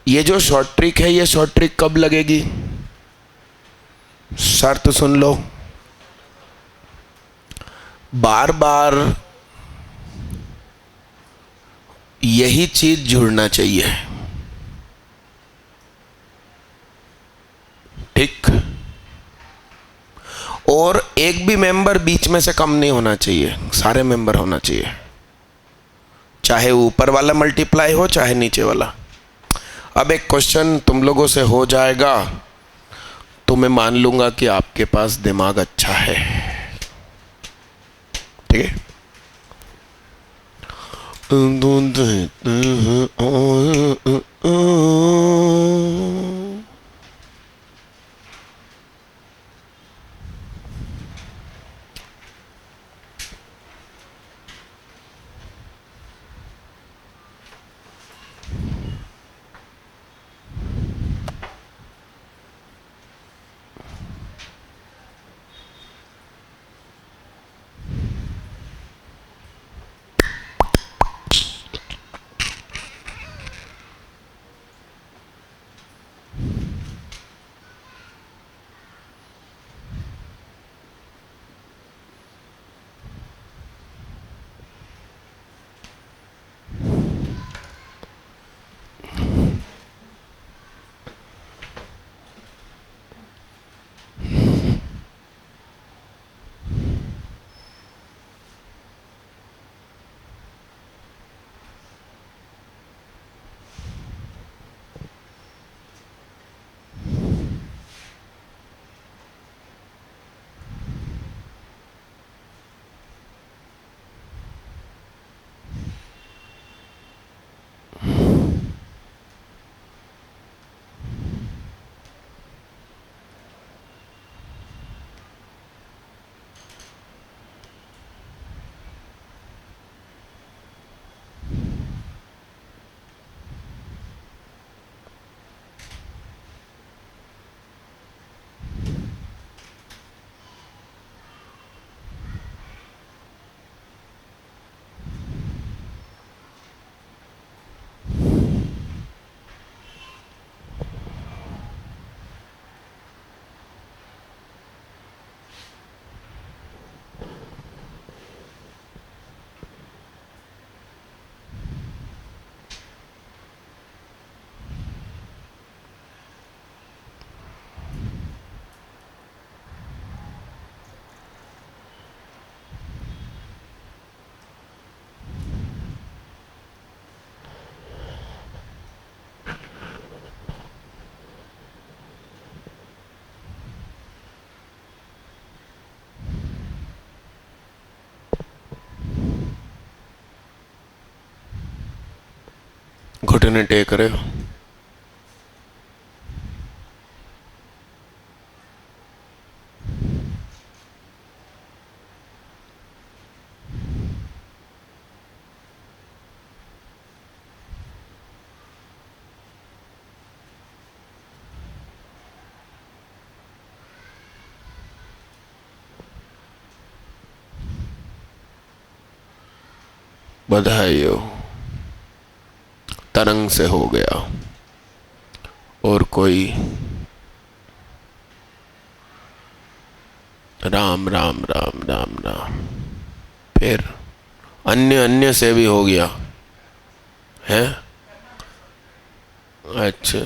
ये जो short trick है, ये शॉर्ट ट्रिक कब लगेगी? शर्त सुन लो, बार बार यही चीज जुड़ना चाहिए। ठीक। और एक भी मेंबर बीच में से कम नहीं होना चाहिए, सारे मेंबर होना चाहिए, चाहे ऊपर वाला मल्टीप्लाई हो चाहे नीचे वाला। अब एक क्वेश्चन तुम लोगों से हो जाएगा तो मैं मान लूंगा कि आपके पास दिमाग अच्छा है। ठीक है। घुटने टेक रहे हो? बधाई हो, तरंग से हो गया। और कोई? राम राम राम राम राम। फिर अन्य अन्य से भी हो गया है? अच्छा,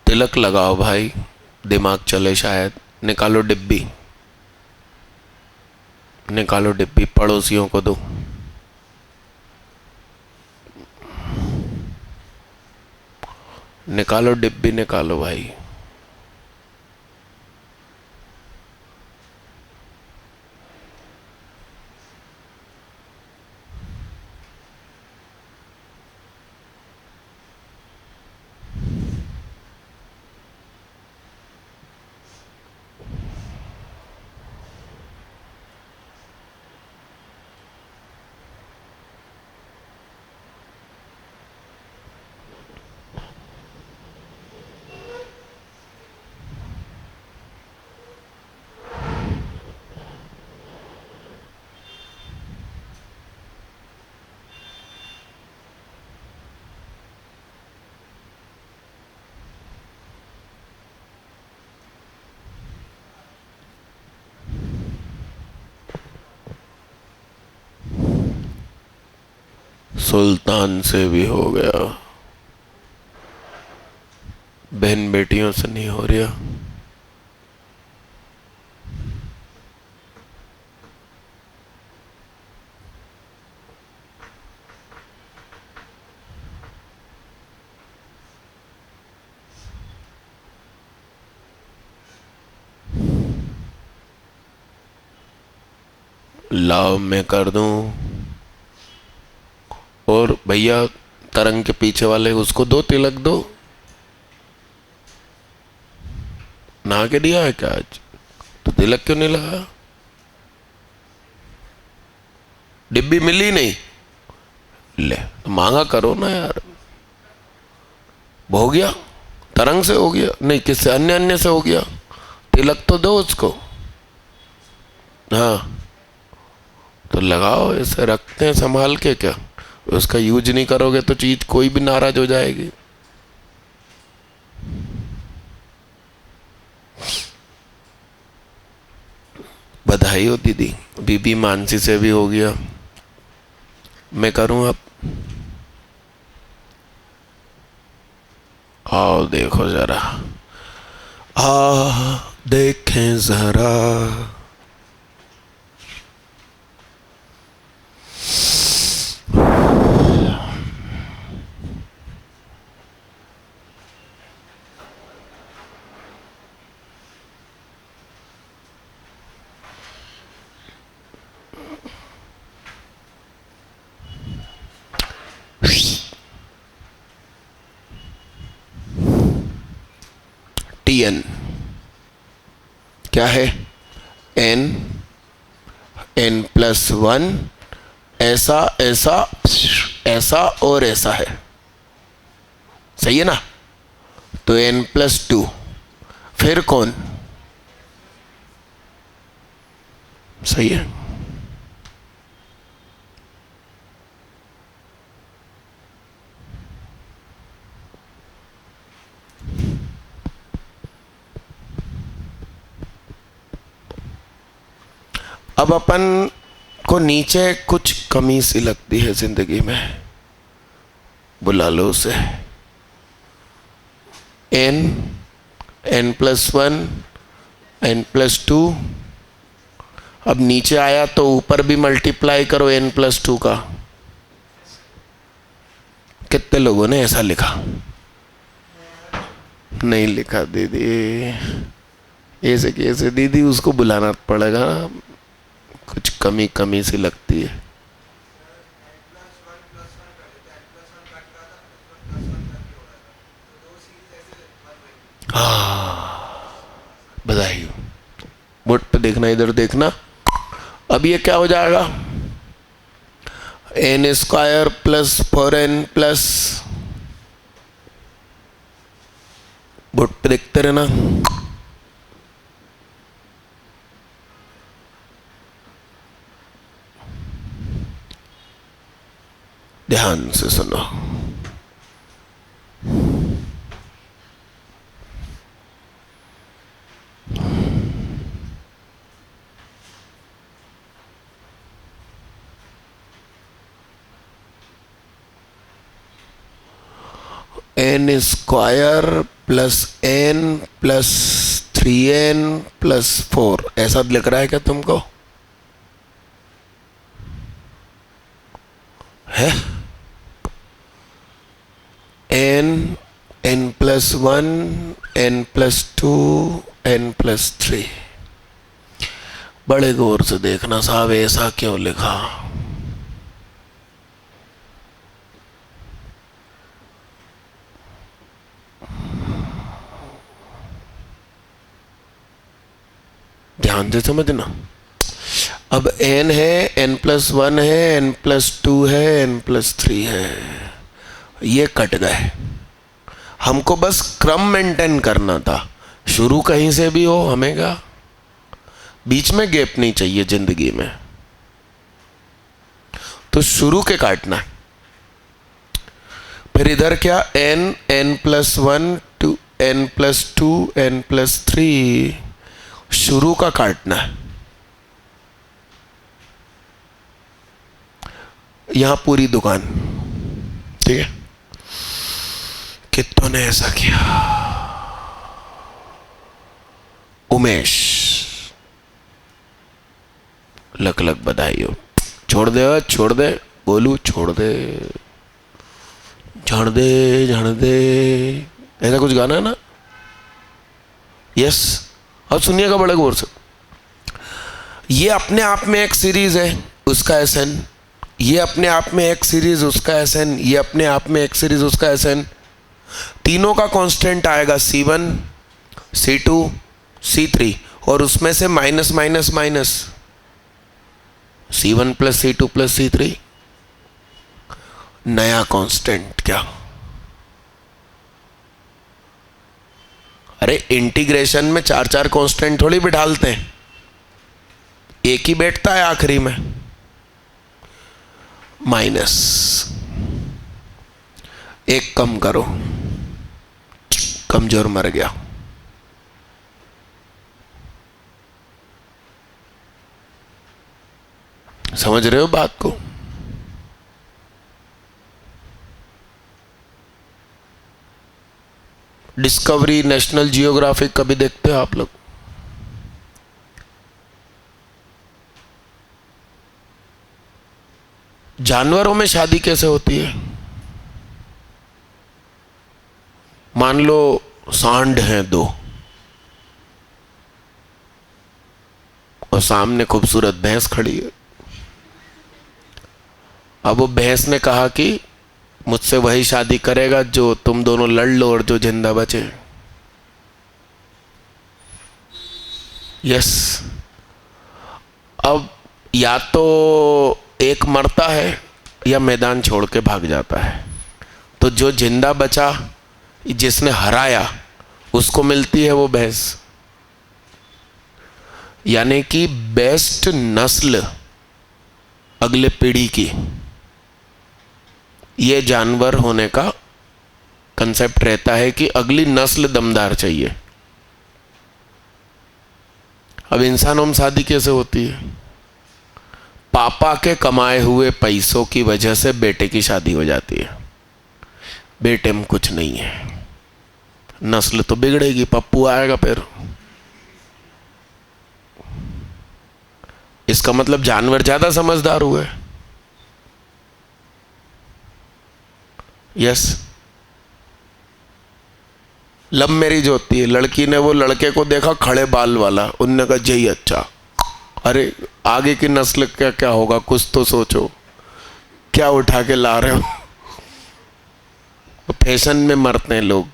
तिलक लगाओ भाई, दिमाग चले शायद। निकालो डिब्बी, निकालो डिब्बी, पड़ोसियों को दो। निकालो डिब्बी, निकालो भाई। सुल्तान से भी हो गया, बहन बेटियों से नहीं हो रहा। लाव मैं कर दूं, और भैया तरंग के पीछे वाले उसको 2 तिलक दो। नहा के दिया है क्या आज? तो तिलक क्यों नहीं लगा? डिब्बी मिली नहीं, ले तो मांगा करो ना यार। हो गया, तरंग से हो गया, नहीं किससे अन्य से हो गया, तिलक तो दो उसको। हाँ तो लगाओ, ऐसे रखते हैं संभाल के क्या? उसका यूज नहीं करोगे तो चीज कोई भी नाराज हो जाएगी। बधाई हो दीदी, बीबी मानसी से भी हो गया। मैं करूं अब? आओ देखो जरा, देखें जरा। Tn क्या है? n, n+1, ऐसा ऐसा ऐसा और ऐसा है, सही है ना? तो n+2, फिर कौन? सही है। अब अपन को नीचे कुछ कमी सी लगती है जिंदगी में, बुला लो उसे। n, n+1, n+2। अब नीचे आया तो ऊपर भी मल्टीप्लाई करो n+2 का। कितने लोगों ने ऐसा लिखा? नहीं लिखा दीदी, ऐसे कैसे दीदी? उसको बुलाना पड़ेगा, कुछ कमी कमी सी लगती है। बधाई हो। बोर्ड पे देखना, इधर देखना। अब ये क्या हो जाएगा? n² plus 4n plus, board पे देखते रहना। ध्यान से सुनो। n² plus n plus 3n plus 4, ऐसा लिख रहा है क्या तुमको? है n, n+1, n+2, n+3। बड़े गौर से देखना साहब, ऐसा क्यों लिखा? ध्यान से समझना। अब n है, n+1 है, n+2 है, n+3 है, ये कट गए। हमको बस क्रम मेंटेन करना था, शुरू कहीं से भी हो, हमें क्या, बीच में गैप नहीं चाहिए जिंदगी में, तो शुरू के काटना है। फिर इधर क्या, n, n+1, n+2, n+3, शुरू का काटना है। यहां पूरी दुकान, ठीक है। कितनों ने ऐसा किया? उमेश, लक लक बधाई हो। छोड़ दे, छोड़ दे, बोलू छोड़ दे, झाड़ दे, झाड़ दे, ऐसा कुछ गाना है ना। यस, अब सुनिएगा बड़े गौर से। ये अपने आप में एक सीरीज है, उसका एसएन, ये अपने आप में एक सीरीज, उसका एसएन, ये अपने आप में एक सीरीज, उसका एसएन। तीनों का कांस्टेंट आएगा C1, C2, C3, और उसमें से minus minus minus C1 plus C2 plus C3, नया कांस्टेंट क्या? अरे इंटीग्रेशन में चार चार कांस्टेंट थोड़ी बिठालते हैं, एक ही बैठता है आखिरी में, माइनस। एक कम करो, कमजोर मर गया। समझ रहे हो बात को? डिस्कवरी, नेशनल जियोग्राफिक कभी देखते हो आप लोग? जानवरों में शादी कैसे होती है? मान लो सांड हैं दो, और सामने खूबसूरत भैंस खड़ी है। अब वो भैंस ने कहा कि मुझसे वही शादी करेगा जो तुम दोनों लड़ लो और जो जिंदा बचे। यस। अब या तो एक मरता है या मैदान छोड़ के भाग जाता है, तो जो जिंदा बचा, जिसने हराया, उसको मिलती है वो भैंस। यानी कि बेस्ट नस्ल अगले पीढ़ी की, ये जानवर होने का कंसेप्ट रहता है कि अगली नस्ल दमदार चाहिए। अब इंसानों में शादी कैसे होती है? पापा के कमाए हुए पैसों की वजह से बेटे की शादी हो जाती है। बेटे में कुछ नहीं है, नस्ल तो बिगड़ेगी, पप्पू आएगा फिर। इसका मतलब जानवर ज्यादा समझदार हुए। यस। लव मैरिज होती है, लड़की ने वो लड़के को देखा खड़े बाल वाला, उनने कहा जय अच्छा। अरे आगे की नस्ल क्या क्या होगा, कुछ तो सोचो, क्या उठा के ला रहे हो? तो फैशन में मरते हैं लोग।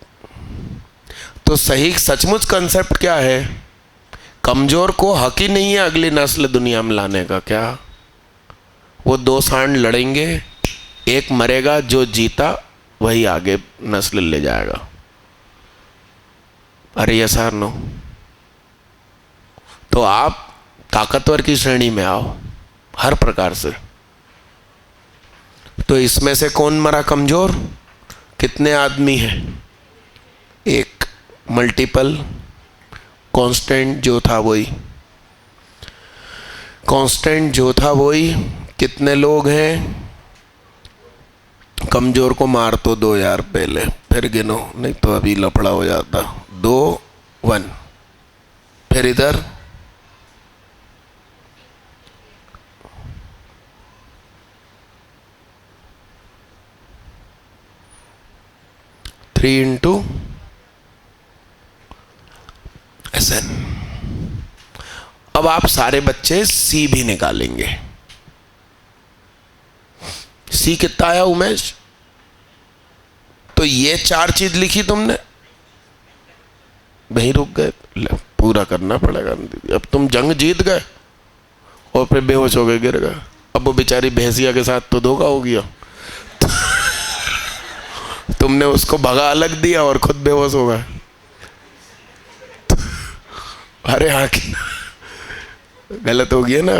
तो सही सचमुच कंसेप्ट क्या है? कमजोर को हक ही नहीं है अगली नस्ल दुनिया में लाने का। क्या वो दो सांड लड़ेंगे, एक मरेगा, जो जीता वही आगे नस्ल ले जाएगा। अरे यस और नो? तो आप ताकतवर की श्रेणी में आओ हर प्रकार से। तो इसमें से कौन मरा कमजोर? कितने आदमी हैं? एक। मल्टीपल, कांस्टेंट जो था वही, कांस्टेंट जो था वही। कितने लोग हैं? कमजोर को मार तो दो यार पहले, फिर गिनो, नहीं तो अभी लफड़ा हो जाता। 2, 1, फिर इधर 3 इंटू SN। अब आप सारे बच्चे C भी निकालेंगे। C कितना आया उमेश? तो ये 4 चीज लिखी तुमने, वहीं रुक गए। पूरा करना पड़ेगा। अब तुम जंग जीत गए और फिर बेहोश हो गए, गिर गए। अब वो बेचारी भैंसिया के साथ तो धोखा हो गया। तुमने उसको भगा अलग दिया और खुद बेहोश हो गए। अरे हाँ, गलत हो गया ना।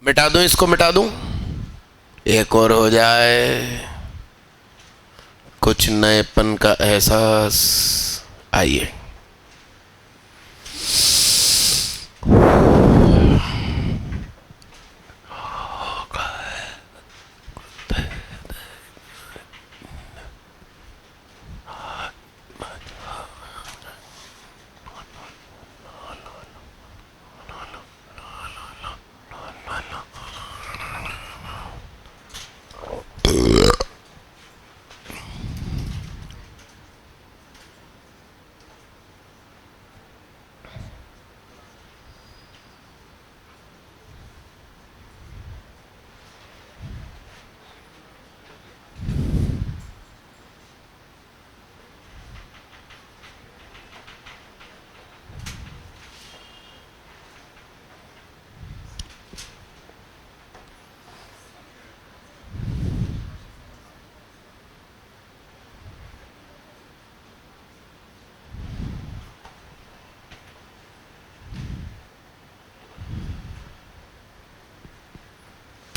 मिटा दूं, इसको मिटा दूं, एक और हो जाए, कुछ नएपन का एहसास। आइए,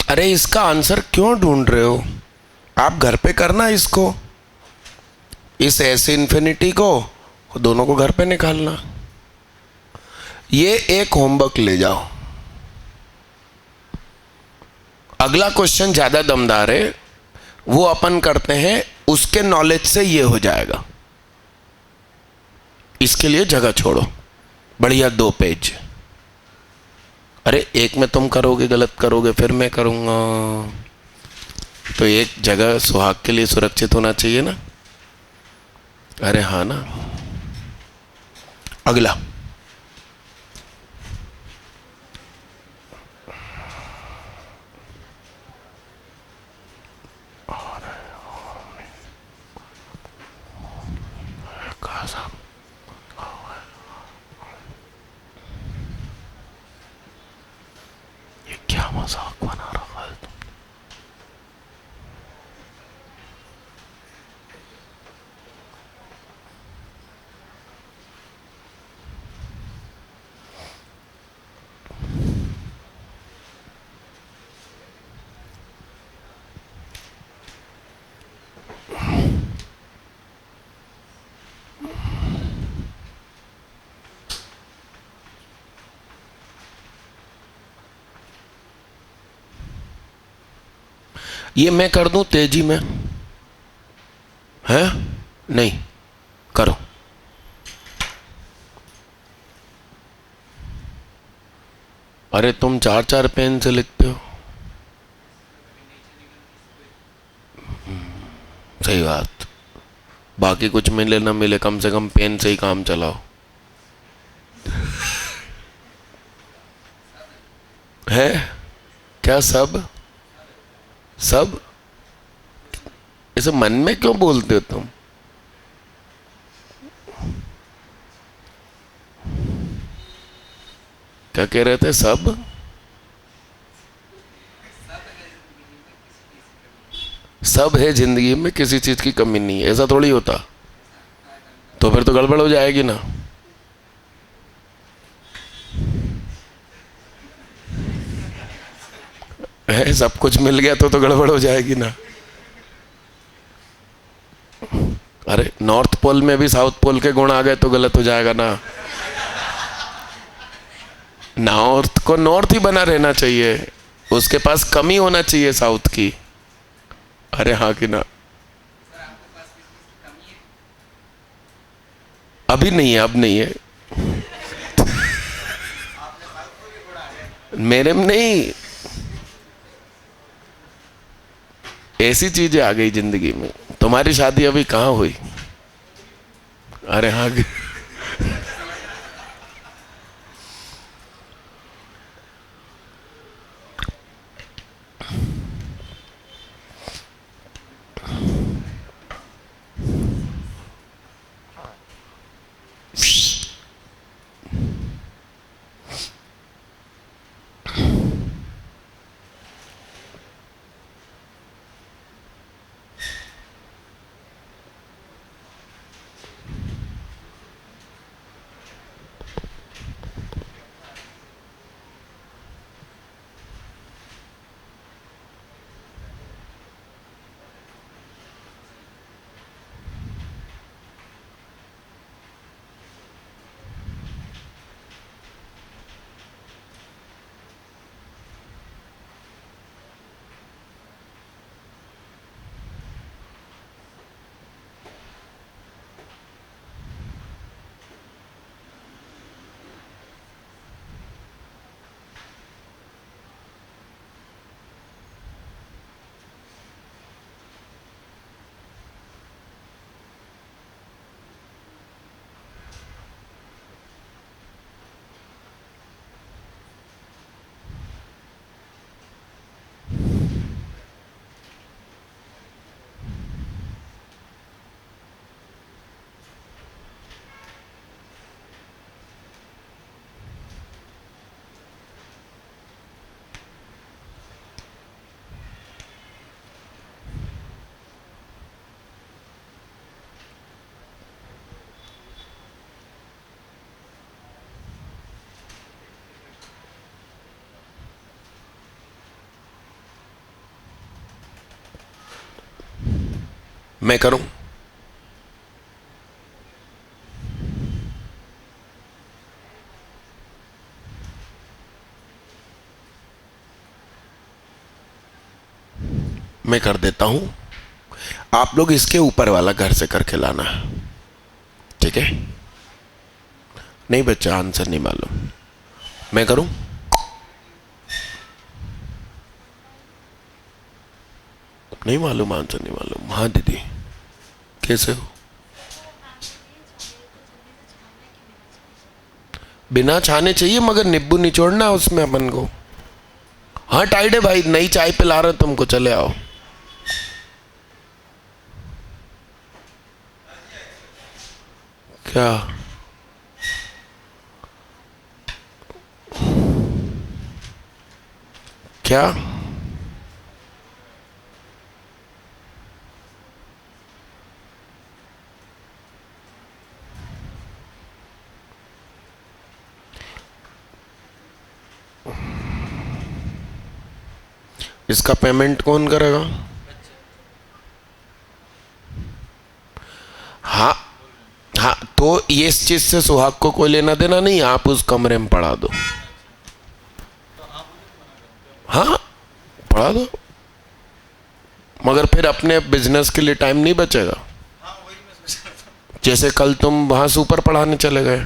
अरे इसका आंसर क्यों ढूंढ रहे हो? आप घर पे करना इसको, इस एस इन्फिनिटी को, दोनों को घर पे निकालना। ये एक होमवर्क ले जाओ। अगला क्वेश्चन ज्यादा दमदार है, वो अपन करते हैं, उसके नॉलेज से ये हो जाएगा। इसके लिए जगह छोड़ो, बढ़िया 2 पेज। अरे एक में तुम करोगे, गलत करोगे, फिर मैं करूंगा, तो एक जगह सुहाग के लिए सुरक्षित होना चाहिए ना। अरे हाँ ना। अगला, ये क्या मजाक बना रहा है तुम? ये मैं कर दूं तेजी में? है नहीं, करो। अरे तुम 4-4 पेन से लिखते हो। सही बात, बाकी कुछ मिले ना मिले, कम से कम पेन से ही काम चलाओ। है क्या सब? सब इसे मन में क्यों बोलते हो तुम? क्या कह रहे थे? सब सब है जिंदगी में, किसी चीज की कमी नहीं है, ऐसा थोड़ी होता। तो फिर तो गड़बड़ हो जाएगी ना। है, सब कुछ मिल गया तो गड़बड़ हो जाएगी ना। अरे नॉर्थ पोल में भी साउथ पोल के गुण आ गए तो गलत हो जाएगा ना। नॉर्थ को नॉर्थ ही बना रहना चाहिए, उसके पास कमी होना चाहिए साउथ की। अरे हाँ कि ना? अभी नहीं है, अब नहीं है मेरे में नहीं। ऐसी चीजें आ गई जिंदगी में। तुम्हारी शादी अभी कहाँ हुई? अरे हाँ मैं करूं? मैं कर देता हूं, आप लोग इसके ऊपर वाला घर से करके लाना, ठीक है? नहीं बच्चा, आंसर नहीं मालूम। मैं करूं? नहीं मालूम, आंसर नहीं मालूम। हाँ दीदी, कैसे हो? बिना छाने चाहिए, मगर नींबू निचोड़ना उसमें अपन को। हाँ टाइड है भाई, नई चाय पिला रहे तुमको, चले आओ। क्या? क्या? इसका पेमेंट कौन करेगा? हाँ हाँ, तो ये इस चीज से सुहाग को कोई लेना देना नहीं, आप उस कमरे में पढ़ा दो। हाँ पढ़ा दो, मगर फिर अपने बिजनेस के लिए टाइम नहीं बचेगा। जैसे कल तुम वहां सुपर पढ़ाने चले गए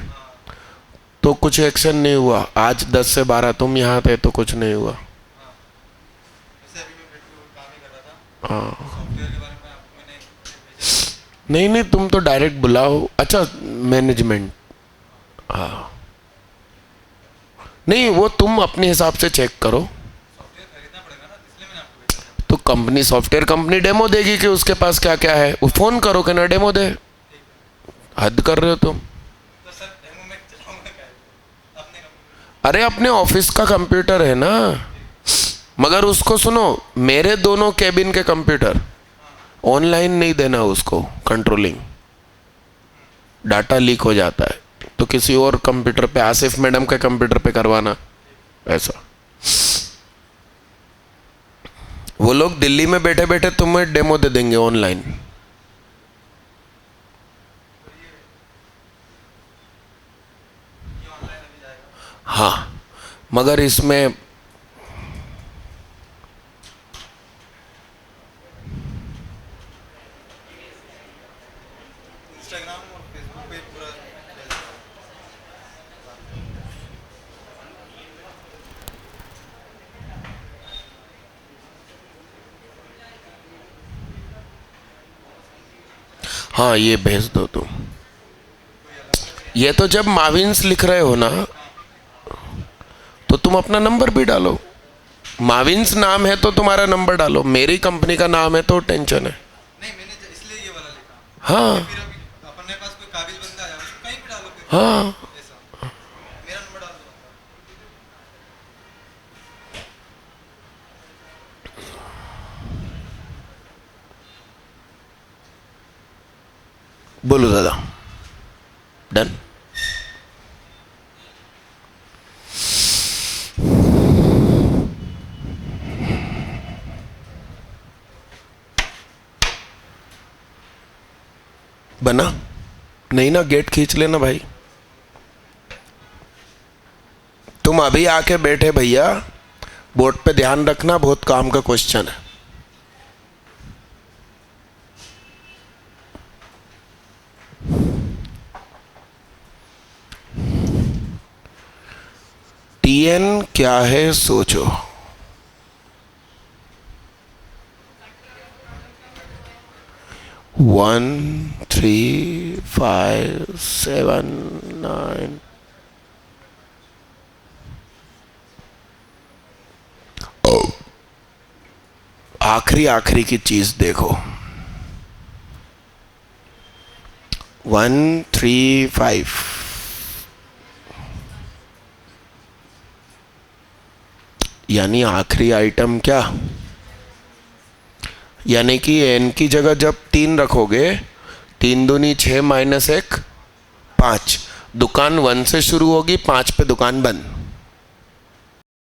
तो कुछ एक्शन नहीं हुआ, आज 10 से 12 तुम यहाँ थे तो कुछ नहीं हुआ। हाँ नहीं नहीं, तुम तो डायरेक्ट बुलाओ। अच्छा मैनेजमेंट, हाँ नहीं, वो तुम अपने हिसाब से चेक करो। तो कंपनी, सॉफ्टवेयर कंपनी डेमो देगी कि उसके पास क्या क्या है, वो फोन करो कि ना डेमो दे। हद कर रहे हो तुम। अरे अपने ऑफिस का कंप्यूटर है ना, मगर उसको सुनो, मेरे दोनों केबिन के कंप्यूटर ऑनलाइन नहीं देना उसको, कंट्रोलिंग डाटा लीक हो जाता है, तो किसी और कंप्यूटर पे, आसिफ मैडम के कंप्यूटर पे करवाना। ऐसा वो लोग दिल्ली में बैठे बैठे तुम्हें डेमो दे देंगे ऑनलाइन। हाँ मगर इसमें हाँ ये भेज दो तुम। ये तो जब माविन्स लिख रहे हो ना, तो तुम अपना नंबर भी डालो। माविन्स नाम है तो तुम्हारा नंबर डालो, मेरी कंपनी का नाम है तो टेंशन है। नहीं, मैंने इसलिए ये वाला लिखा। हाँ फिर अभी अपने पास कोई काबिल बंदा है, उसको कहीं भी डालो फिर। हाँ ऐसा मेरा नंबर डाल दो। बोलो दादा, डन। बना नहीं ना, गेट खींच लेना भाई। तुम अभी आके बैठे भैया, बोर्ड पे ध्यान रखना, बहुत काम का क्वेश्चन है। टीएन क्या है सोचो। वन 3 5 7 9, आखिरी आखिरी की चीज देखो, 1 3 5, यानी आखिरी आइटम क्या, यानी कि एन की जगह जब 3 रखोगे, 3 दूनी 6 -1 5, दुकान 1 से शुरू होगी, 5 पे दुकान बंद।